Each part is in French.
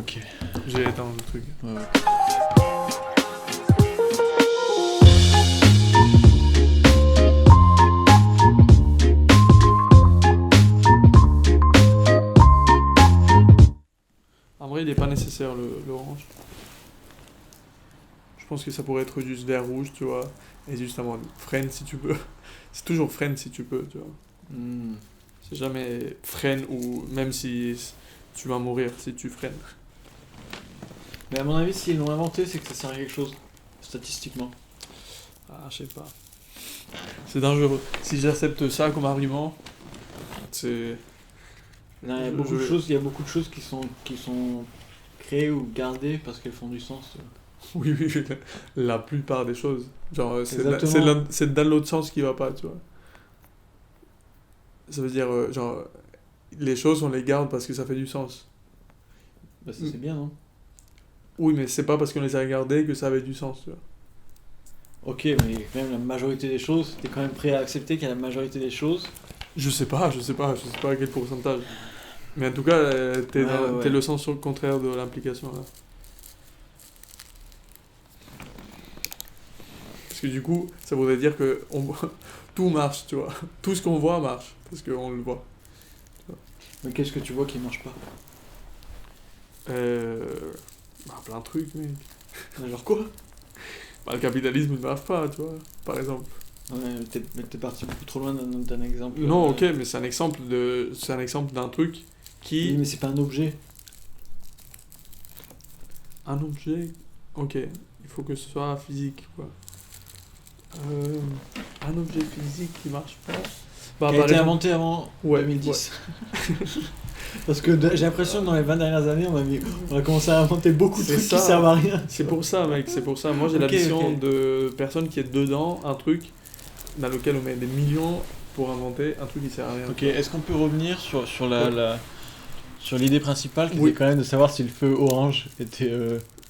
Ok. J'ai éteint le truc. Ouais. En vrai, il est pas nécessaire l'orange. Je pense que ça pourrait être juste vert rouge, tu vois. Et juste en mode freine si tu peux. C'est toujours freine si tu peux, tu vois. Hmm. C'est jamais freine ou même si tu vas mourir si tu freines. Mais à mon avis, s'ils l'ont inventé, c'est que ça sert à quelque chose, statistiquement. Ah, je sais pas. C'est dangereux. Si j'accepte ça comme argument, c'est. Non, il y a Je- beaucoup de je- choses, il y a beaucoup de choses qui sont créées ou gardées parce qu'elles font du sens. Oui, oui, la plupart des choses. Genre, Exactement. c'est dans l'autre sens qui va pas, tu vois. Ça veut dire, genre, les choses, on les garde parce que ça fait du sens. Bah ça c'est bien, non? Oui, mais c'est pas parce qu'on les a gardées que ça avait du sens, tu vois. Ok, mais quand même la majorité des choses, t'es quand même prêt à accepter qu'il y a la majorité des choses. Je sais pas à quel pourcentage. Mais en tout cas, Ouais. t'es le sens contraire de l'implication, là. Parce que du coup, ça voudrait dire que tout marche, tu vois. Tout ce qu'on voit marche, parce qu'on le voit. Mais qu'est-ce que tu vois qui marche pas? Plein de trucs, mec. Genre quoi? Le capitalisme ne marche pas, tu vois, par exemple. Ouais, mais t'es parti beaucoup trop loin d'un exemple. Non, ok, mais c'est un exemple d'un truc Oui, qui... mais c'est pas un objet. Un objet... Ok, il faut que ce soit physique, quoi. Un objet physique qui marche pas... Qui a par été exemple- inventé avant Ouais, 2010. Parce que j'ai l'impression que dans les 20 dernières années, on a commencé à inventer beaucoup de C'est trucs ça. qui servent à rien. C'est pour ça, mec, c'est pour ça. Moi, j'ai la Ok, vision ok. de personne qui est dedans un truc dans lequel on met des millions pour inventer un truc qui sert à rien. Ok, est-ce qu'on peut revenir sur Ouais. sur l'idée principale qui Oui. était quand même de savoir si le feu orange était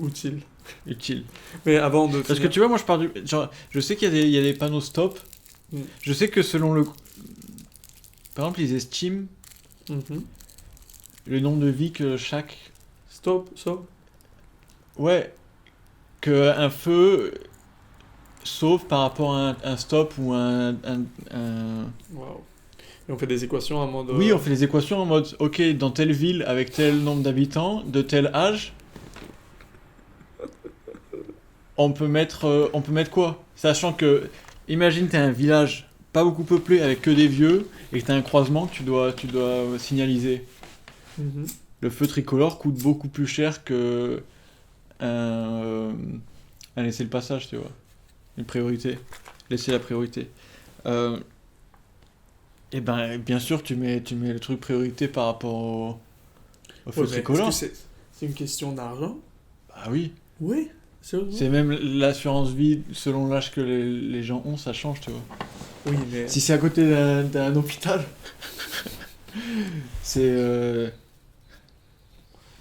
Utile. utile? Mais avant de Parce que finir... tu vois, moi je pars du. Genre, je sais qu'il y a des panneaux stop. Mm. Je sais que selon le. Par exemple, ils estiment Mhm. le nombre de vies que chaque. Stop. Ouais. Que un feu sauve par rapport à un stop ou un- Waouh. Et on fait des équations en mode... Oui, on fait les équations en mode, ok, dans telle ville avec tel nombre d'habitants, de tel âge, on peut mettre quoi? Sachant que, imagine t'as un village pas beaucoup peuplé avec que des vieux et que t'as un croisement que tu dois signaliser. Mhm. Le feu tricolore coûte beaucoup plus cher que un, un laisser le passage, tu vois. Une priorité. Laisser la priorité. Et ben, bien sûr, tu mets le truc priorité par rapport au feu Ouais, mais est-ce que tricolore. c'est une question d'argent? Bah oui. Oui, sérieusement. C'est même l'assurance vie, selon l'âge que les gens ont, ça change, tu vois. Oui, mais... Si c'est à côté d'un hôpital, c'est...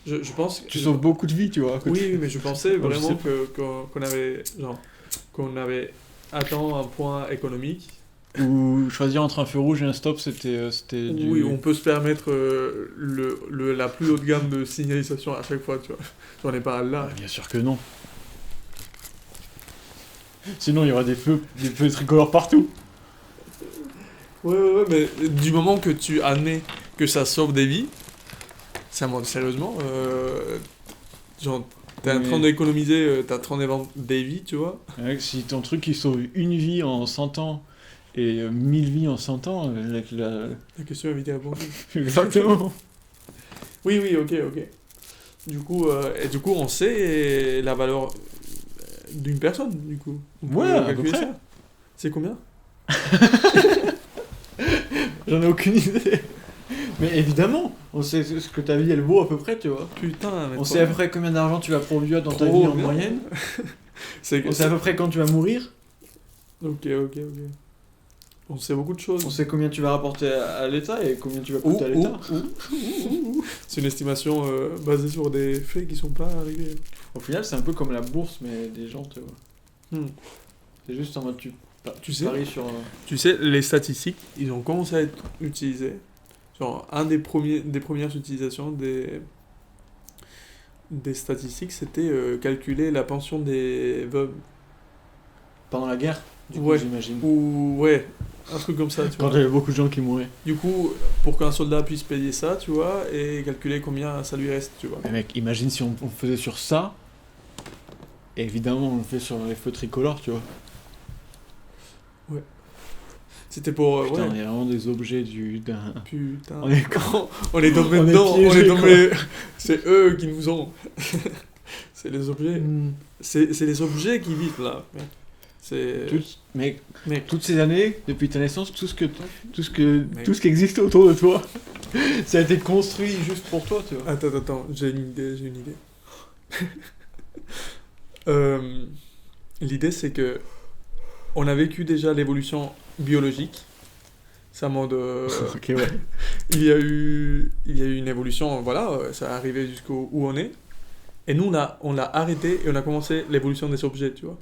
Je pense que... tu sauves beaucoup de vies, tu vois. À côté. Oui, mais je pensais Moi, je vraiment sais qu'on avait atteint un point économique. Ou choisir entre un feu rouge et un stop, c'était du... Oui, on peut se permettre la plus haute gamme de signalisation à chaque fois, tu vois. J'en ai pas là. Bah, bien sûr que non. Sinon, il y aura des feux tricolores partout. Ouais, mais du moment que tu admets que ça sauve des vies, c'est un mode sérieusement, genre, t'es en Mais- train d'économiser, t'es en train d'inventer des vies, tu vois. Ouais, si ton truc il sauve une vie en 100 ans et 1000 vies en 100 ans, La question est vite répondue. exactement. Oui, ok. Du coup, on sait la valeur d'une personne, du coup. On peut Ouais, à peu calculer près. ça. C'est combien? J'en ai aucune idée. Mais évidemment, on sait ce que ta vie elle vaut à peu près, tu vois. Putain, mais On trop sait à bien. peu près combien d'argent tu vas produire dans ta Trop vie en bien. moyenne. C'est On sait à peu près quand tu vas mourir. Ok. On sait beaucoup de choses. On sait combien tu vas rapporter à l'État et combien tu vas coûter à l'État. C'est une estimation basée sur des faits qui sont pas arrivés. Au final, c'est un peu comme la bourse, mais des gens, tu vois. Hmm. C'est juste en mode Tu sais, paries sur. Tu sais, les statistiques, ils ont commencé à être utilisés. Genre, des premières utilisations des statistiques, c'était calculer la pension des veuves. Pendant la guerre, du coup, Ouais. j'imagine. Ou, ouais, un truc comme ça, tu Quand vois. il y avait beaucoup de gens qui mouraient. Du coup, pour qu'un soldat puisse payer ça, tu vois, et calculer combien ça lui reste, tu vois. Mais mec, imagine si on faisait sur ça. Et évidemment, on le fait sur les feux tricolores, tu vois. C'était pour... Putain, ouais. on est vraiment des objets d'un... Putain. On est On est tombé on est dedans, on piégés, est tombé... C'est eux qui nous ont... c'est les objets... Hmm. C'est les objets qui vivent, là. C'est... Mec, Mec. toutes ces années, depuis ta naissance, tout ce Mec. qui existe autour de toi, ça a été construit juste pour toi, tu vois. Attends, j'ai une idée. L'idée, c'est que on a vécu déjà l'évolution biologique. Ça mode... Ok, ouais. il y a eu une évolution, voilà, ça est arrivé jusqu'où où on est. Et nous, on l'a arrêté et on a commencé l'évolution des objets, tu vois.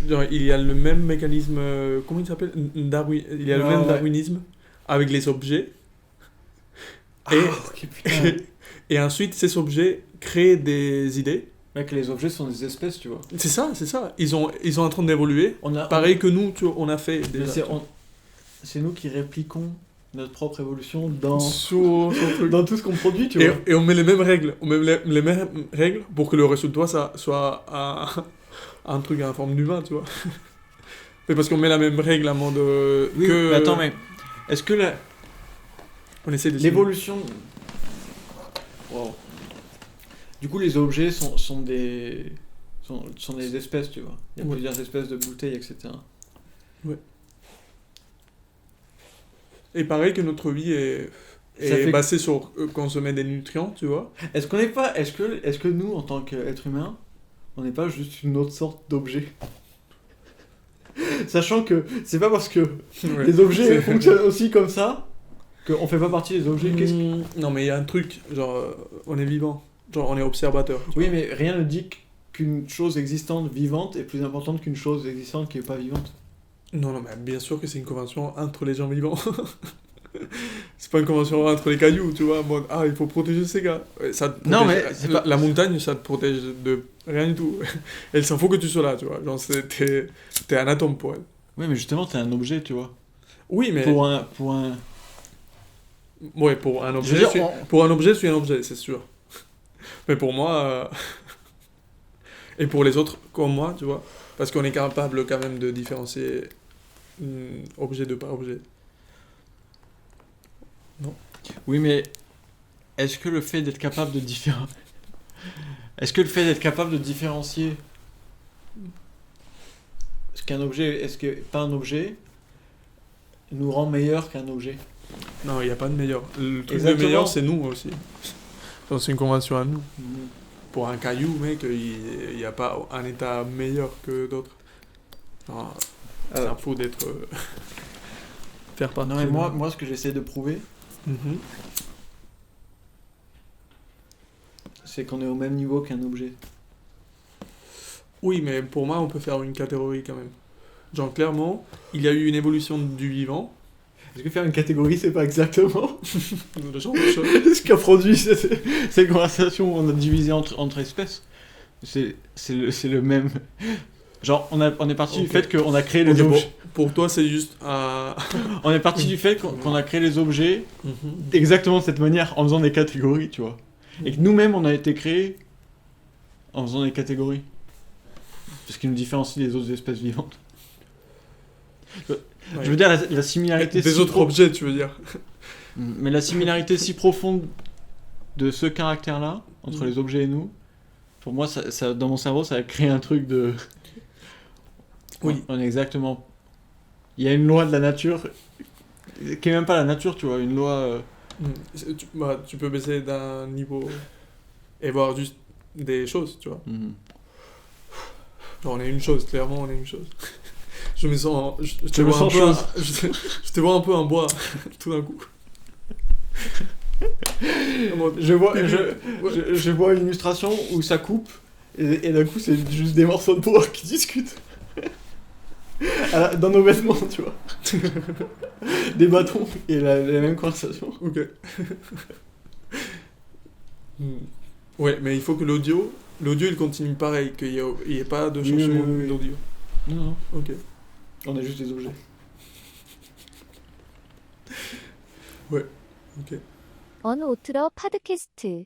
Genre, il y a le même mécanisme, comment il s'appelle? Il y a le Ouais, même ouais. darwinisme avec les objets. Ah, Et, ok, putain. et ensuite, ces objets créent des idées. Mec, les objets sont des espèces, tu vois. C'est ça. Ils sont en train d'évoluer. On a, Pareil que nous, tu vois, on a fait Mais déjà. c'est nous qui répliquons notre propre évolution dans Sur truc. dans tout ce qu'on produit, tu vois. Et on met les mêmes règles. On met les mêmes règles pour que le résultat ça soit un truc en forme d'humain, tu vois. Mais parce qu'on met la même règle à mode Oui, que... mais attends, mais est-ce que On essaie de... l'évolution... Wow. Du coup, les objets sont des espèces, tu vois. Il y a Ouais. plusieurs espèces de bouteilles, etc. Et pareil que notre vie est Ça fait- basée sur consommer des nutriments, tu vois. Est-ce que nous, en tant qu'être humain, on n'est pas juste une autre sorte d'objet? Sachant que c'est pas parce que Ouais. les objets C'est- fonctionnent aussi comme ça qu'on fait pas partie des objets. Non, mais il y a un truc, genre, on est vivant. Genre, on est observateur. tu Oui, mais rien ne dit qu'une chose existante vivante est plus importante qu'une chose existante qui est pas vivante. Non, mais bien sûr que c'est une convention entre les gens vivants. C'est pas une convention entre les cailloux, tu vois, en mode, il faut protéger ces gars. Ouais, ça te Non, protège- mais c'est pas- La montagne, ça te protège de rien du tout. Elle s'en fout que tu sois là, tu vois. Genre, t'es un atome pour elle. Oui, mais justement, t'es un objet, tu vois. Oui, mais... Pour un... Ouais, pour un Je objet, veux dire, pour un objet, je suis un objet, c'est sûr. Mais pour moi... Et pour les autres, comme moi, tu vois. Parce qu'on est capable quand même de différencier objet de par objet. Oui, mais est-ce que le fait d'être capable de Est-ce que le fait d'être capable de différencier ce qu'un objet, est-ce que pas un objet, nous rend meilleur qu'un objet? Non, il n'y a pas de meilleur. Le truc Exactement. de meilleur, c'est nous aussi. Genre, c'est une convention à nous. Pour un caillou, mec, il n'y a pas un état meilleur que d'autres. Genre, c'est un faux d'être... faire partie Non, mais de- moi, ce que j'essaie de prouver, Mhm. c'est qu'on est au même niveau qu'un objet. Oui, mais pour moi, on peut faire une catégorie quand même. Genre, clairement, il y a eu une évolution du vivant. Est-ce que faire une catégorie, c'est pas exactement Le genre de choses. ce qu'a produit cette conversation où on a divisé entre espèces? C'est le même... Genre, on est parti du Ok. fait qu'on a créé les Ok, objets. pour toi, c'est juste... On est parti du fait qu'on a créé les objets Mhm. exactement de cette manière, en faisant des catégories, tu vois. Et que nous-mêmes, on a été créés en faisant des catégories. Ce qui nous différencie des autres espèces vivantes. Ouais. Je veux dire, la similarité... Des si autres objets, tu veux dire. Mais la similarité si profonde de ce caractère-là, entre Mm. les objets et nous, pour moi, dans mon cerveau, ça a créé un truc de... Oui. On est exactement... Il y a une loi de la nature, qui est même pas la nature, tu vois, une loi... Tu peux baisser d'un niveau et voir juste des choses, tu vois. Genre, on est une chose, clairement, on est une chose. Je me sens... Je te me vois un sens peu chose. je te vois un peu en bois, tout d'un coup. En mode- Je vois une illustration où ça coupe, et d'un coup, c'est juste des morceaux de bois qui discutent. Dans nos vêtements, tu vois. Des bâtons, et la même conversation. Ok. Ouais, mais il faut que l'audio il continue pareil, qu'il y ait pas de Oui, changement oui, oui. d'audio. Non, non. Ok. On a juste des objets. Ok. 언 오트러 팟캐스트